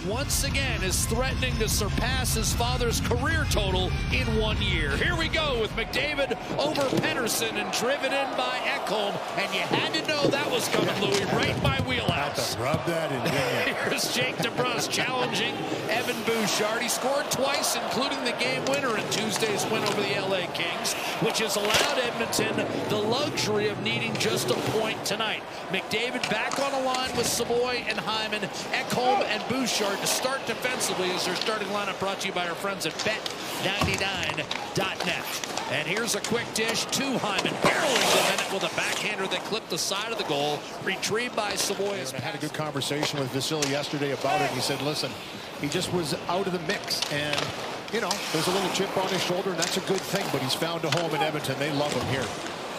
once again is threatening to surpass his father's career total in 1 year. Here we go with McDavid over Pettersson and driven in by Ekholm. And you had to know that was coming, Louis, right in my wheelhouse. Rub that in. Here's Jake DeBrusk challenging Evan Bouchard. He scored twice, including the game winner in Tuesday's win over the LA Kings, which has allowed Edmonton the luxury of needing just a point tonight. McDavid back on the line with Savoy and Hyman, Ekholm and Bouchard to start defensively as their starting lineup, brought to you by our friends at Bet99.net. And here's a quick dish to Hyman, barreling the minute with a backhander that clipped the side of the goal, retrieved by Savoy. I had a good conversation with Vasily yesterday about it. He said, listen, he just was out of the mix, and you know, there's a little chip on his shoulder, and that's a good thing, but he's found a home in Edmonton. They love him here.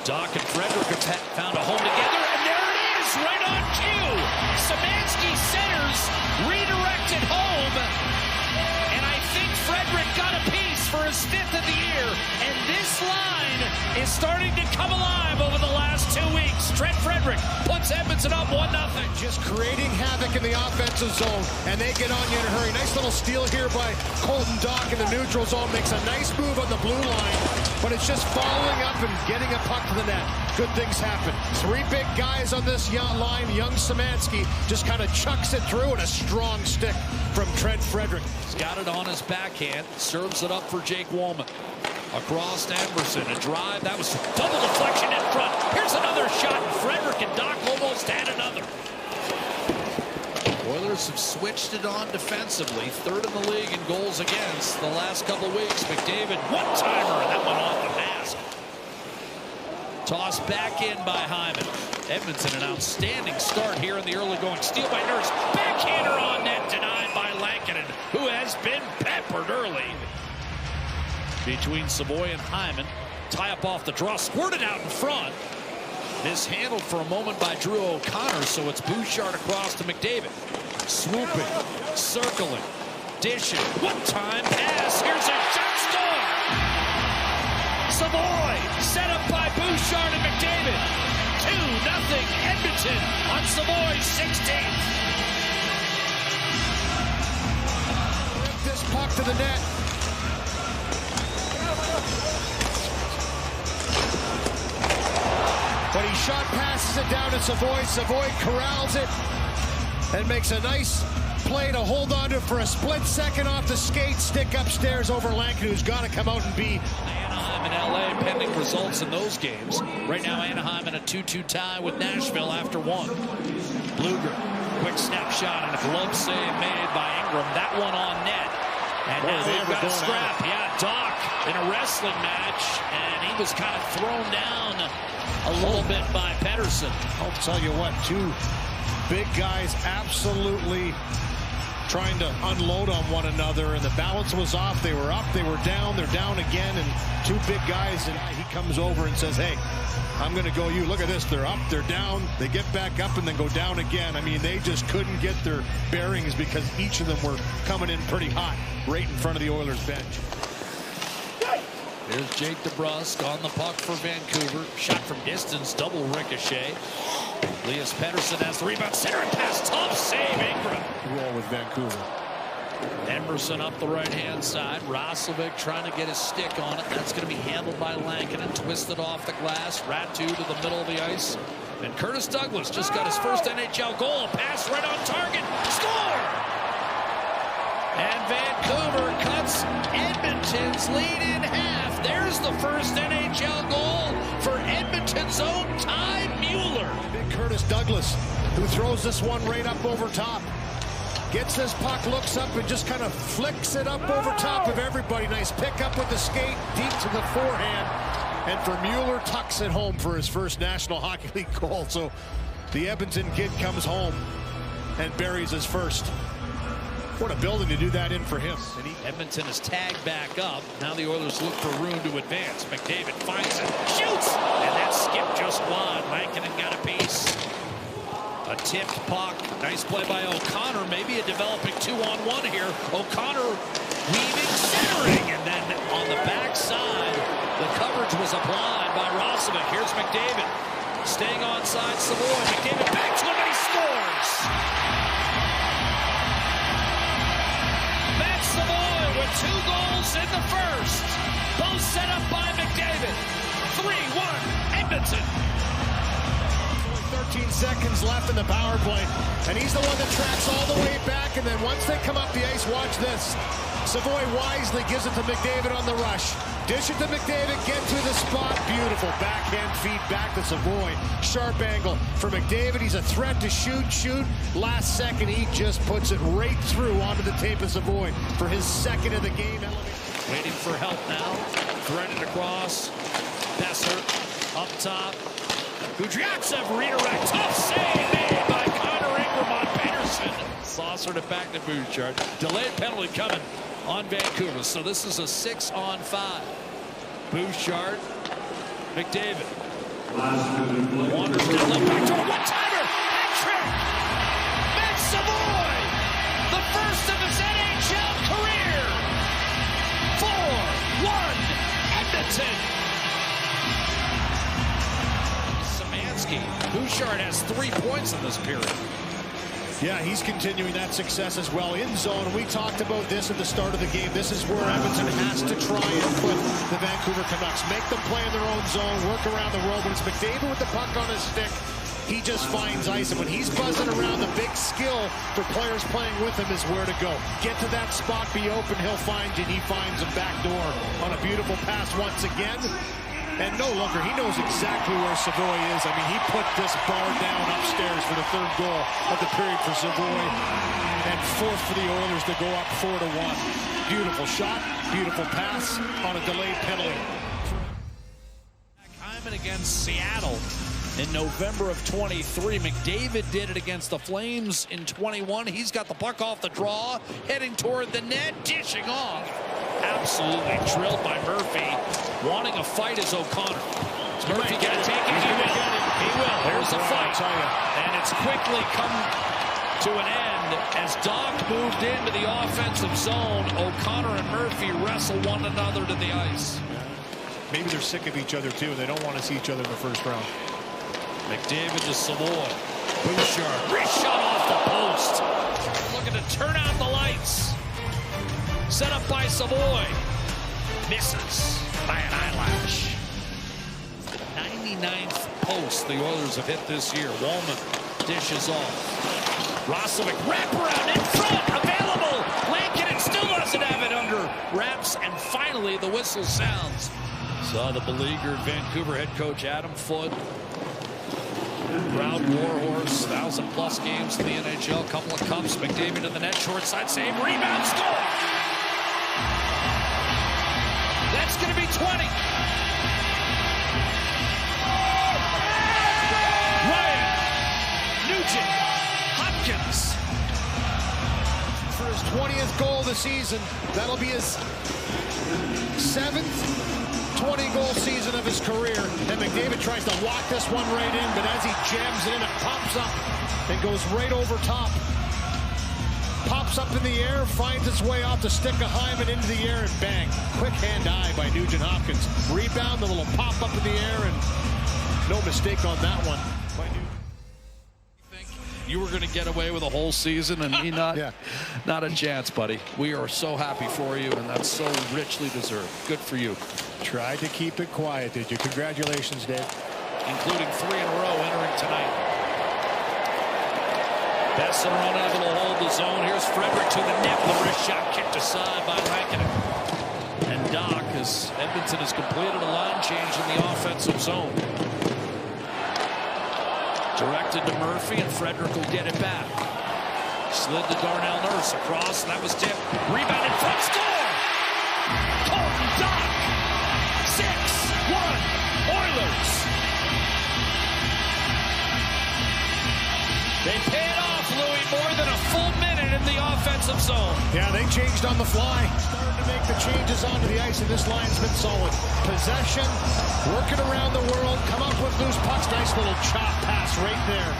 Doc and Frederick have found a home together, and there it is, right on cue. Szymanski centers, redirected home, and I think Frederick got a piece for his 5th of the year, and this line is starting to come alive over the last 2 weeks. Trent Frederick puts Edmonton up 1-0. Just creating havoc in the offensive zone, and they get on you in a hurry. Nice little steal here by Colton Dock in the neutral zone. Makes a nice move on the blue line, but it's just following up and getting a puck to the net. Good things happen. 3 big guys on this young line. Young Szymanski just kind of chucks it through, and a strong stick from Trent Frederick. He's got it on his backhand, serves it up for Jake Woolman. Across to Emerson, a drive, that was double deflection in front. Here's another shot, and Frederick and Doc almost had another. Oilers have switched it on defensively, 3rd in the league in goals against the last couple of weeks. McDavid, one-timer, and that went off the mask. Tossed back in by Hyman. Edmonton, an outstanding start here in the early going. Steal by Nurse, backhander on net, denied by Lankinen, who has been peppered early. Between Savoy and Hyman, tie up off the draw, squirted out in front. Mishandled for a moment by Drew O'Connor, so it's Bouchard across to McDavid. Swooping, circling, dishing, one-time pass, here's a shot, score! Savoy, set up by Bouchard and McDavid. 2-0 Edmonton on Savoy's 16th. This puck to the net. But he shot passes it down to Savoy. Savoy corrals it and makes a nice play to hold on to it for a split second off the skate. Stick upstairs over Lankin, who's got to come out and beat. Anaheim and LA pending results in those games. Right now Anaheim in a 2-2 tie with Nashville after 1. Bluger, quick snapshot and a glove save made by Ingram. That one on net. And now they've got a scrap. Yeah, Doc in a wrestling match, and he was kind of thrown down a little bit by Pettersson. I'll tell you what, 2 big guys absolutely trying to unload on one another, and the balance was off. They were up, they were down, they're down again, and 2 big guys, and he comes over and says, hey, I'm going to go you. Look at this. They're up, they're down, they get back up, and then go down again. I mean, they just couldn't get their bearings because each of them were coming in pretty hot right in front of the Oilers bench. Here's Jake DeBrusk on the puck for Vancouver. Shot from distance, double ricochet. Elias Pettersson has the rebound, center and pass, tough save, Ingram. Roll with Vancouver. Emerson up the right-hand side. Roslovic trying to get his stick on it. That's going to be handled by Lankinen. Twisted off the glass. Ratu to the middle of the ice. And Curtis Douglas just got his first NHL goal. A pass right on target. Score! And Vancouver cuts Edmonton's lead in half. There's the first NHL goal for Edmonton's own Ty Mueller. Big Curtis Douglas, who throws this one right up over top. Gets this puck, looks up, and just kind of flicks it up over top of everybody. Nice pick up with the skate, deep to the forehand. And for Mueller, tucks it home for his first National Hockey League goal. So the Edmonton kid comes home and buries his first. What a building to do that in for him. Edmonton is tagged back up. Now the Oilers look for room to advance. McDavid finds it, shoots, and that skip just wide. Lankinen got a piece. A tipped puck. Nice play by O'Connor. Maybe a developing 2-on-1 here. O'Connor weaving, centering, and then on the backside, the coverage was applied by Roslovic. Here's McDavid. Staying onside Savoy. McDavid back to him, and he scores! 2 goals in the first. Both set up by McDavid. 3-1 Edmonton. 13 seconds left in the power play, and he's the one that tracks all the way back, and then once they come up the ice, watch this. Savoy wisely gives it to McDavid on the rush. Dish it to McDavid, get to the spot. Beautiful backhand feed back to Savoy. Sharp angle for McDavid. He's a threat to shoot. Last second, he just puts it right through onto the tape of Savoy for his second of the game. Waiting for help now. Threaded across. Besser up top. Kudryavtsev redirect. Tough save made by Connor Ingram on Peterson. Saucered it back to Bouchard. Delayed penalty coming on Vancouver. So this is a 6-on-5. Bouchard. McDavid. Wanders down left back door. One-timer. Hat-trick. Matt Savoy. The first of his NHL career. 4-1 Edmonton. Bouchard has 3 points in this period. Yeah, he's continuing that success as well in zone. We talked about this at the start of the game. This is where Edmonton has to try and put the Vancouver Canucks. Make them play in their own zone, work around the world. When it's McDavid with the puck on his stick, he just finds ice. And when he's buzzing around, the big skill for players playing with him is where to go. Get to that spot, be open, he'll find you, and he finds him back door on a beautiful pass once again. And no longer, he knows exactly where Savoy is. I mean, he put this bar down upstairs for the 3rd goal of the period for Savoy. And 4th for the Oilers to go up 4-1. Beautiful shot, beautiful pass on a delayed penalty. Hyman against Seattle in November of 23. McDavid did it against the Flames in 21. He's got the puck off the draw, heading toward the net, dishing off. Absolutely drilled by Murphy. Wanting a fight is O'Connor. Is Murphy going to take it? He will. He will. There's a fight. And it's quickly come to an end as Doc moved into the offensive zone. O'Connor and Murphy wrestle one another to the ice. Maybe they're sick of each other, too. They don't want to see each other in the first round. McDavid to Savoy. Bouchard. Reshot off the post. Looking to turn out the lights. Set up by Savoy. Misses by an eyelash. 99th post the Oilers have hit this year. Wallman dishes off. Roslovic wraparound in front. Available. Lankinen still doesn't have it under wraps. And finally the whistle sounds. Saw the beleaguered Vancouver head coach Adam Foote. Proud warhorse. 1,000+ games in the NHL. Couple of cups. McDavid in the net. Short side save. Rebound. Score. That's going to be 20. Ryan Nugent Hopkins for his 20th goal of the season. That'll be his 7th 20-goal season of his career. And McDavid tries to lock this one right in, but as he jams it in, it pops up and goes right over top. Pops up in the air, finds its way off the stick of Hyman into the air, and bang. Quick hand-eye by Nugent Hopkins. Rebound, the little pop up in the air, and no mistake on that one by Nugent. Think you were going to get away with a whole season, and me not? Yeah. Not a chance, buddy. We are so happy for you, and that's so richly deserved. Good for you. Tried to keep it quiet, did you? Congratulations, Dave. Including 3 in a row entering tonight. Besser unable to hold the zone. Here's Frederick to the net. The wrist shot kicked aside by Lankinen. And Doc, as Edmonton has completed a line change in the offensive zone. Directed to Murphy, and Frederick will get it back. Slid to Darnell Nurse across, and that was tipped. Rebound in front, score! Colton Doc! 6-1 Oilers! They pay it off, Louis, more than a full minute in the offensive zone. Yeah, they changed on the fly. Started to make the changes onto the ice, and this line's been solid. Possession, working around the world, come up with loose pucks. Nice little chop pass right there.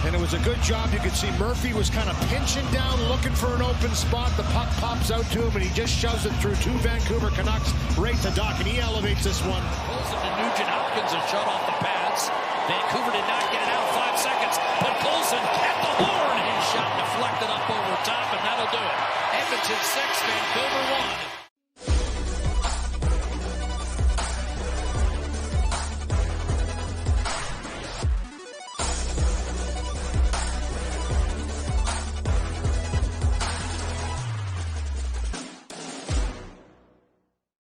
And it was a good job. You could see Murphy was kind of pinching down, looking for an open spot. The puck pops out to him, and he just shoves it through 2 Vancouver Canucks right to Doc, and he elevates this one. Pulls it to Nugent Hopkins and shut off the pads. Vancouver did not get it out 5 seconds, but Coulson at the horn. His shot deflected up over top, and that'll do it. Edmonton to 6, Vancouver 1.